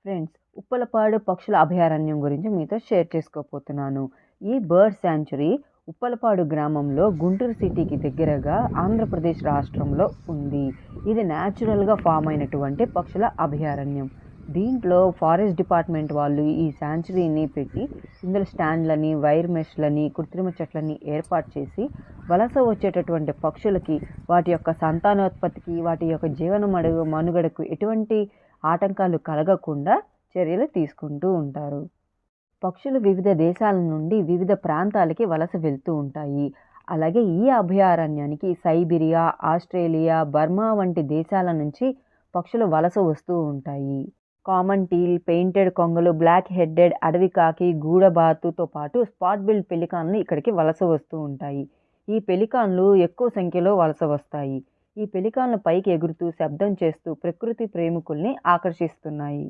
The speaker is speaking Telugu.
ఫ్రెండ్స్, ఉప్పలపాడు పక్షుల అభయారణ్యం గురించి మీతో షేర్ చేసుకోపోతున్నాను. ఈ బర్డ్ శాంచురీ ఉప్పలపాడు గ్రామంలో గుంటూరు సిటీకి దగ్గరగా ఆంధ్రప్రదేశ్ రాష్ట్రంలో ఉంది. ఇది న్యాచురల్గా ఫామ్ అయినటువంటి పక్షుల అభయారణ్యం. దీంట్లో ఫారెస్ట్ డిపార్ట్మెంట్ వాళ్ళు ఈ శాంచురీని పెట్టి ఇందులో స్టాండ్లని, వైర్ మెష్లని, కృత్రిమ చెట్లని ఏర్పాటు చేసి వలస వచ్చేటటువంటి పక్షులకి వాటి యొక్క సంతానోత్పత్తికి, వాటి యొక్క మనుగడకు ఎటువంటి ఆటంకాలు కలగకుండా చర్యలు తీసుకుంటూ ఉంటారు. పక్షులు వివిధ దేశాల నుండి వివిధ ప్రాంతాలకి వలస వెళ్తూ ఉంటాయి. అలాగే ఈ అభయారణ్యానికి సైబీరియా, ఆస్ట్రేలియా, బర్మా వంటి దేశాల నుంచి పక్షులు వలస వస్తూ ఉంటాయి. కామన్ టీల్, పెయింటెడ్ కొంగలు, బ్లాక్ హెడెడ్ అడవి కాకి, గూడబాతుతో పాటు స్పాట్ బిల్డ్ పెలికాన్లు ఇక్కడికి వలస వస్తూ ఉంటాయి. ఈ పెలికాన్లు ఎక్కువ సంఖ్యలో వలస వస్తాయి. ఈ పెలికాన్లు పైకి ఎగురుతూ శబ్దం చేస్తూ ప్రకృతి ప్రేమికుల్ని ఆకర్షిస్తున్నాయి.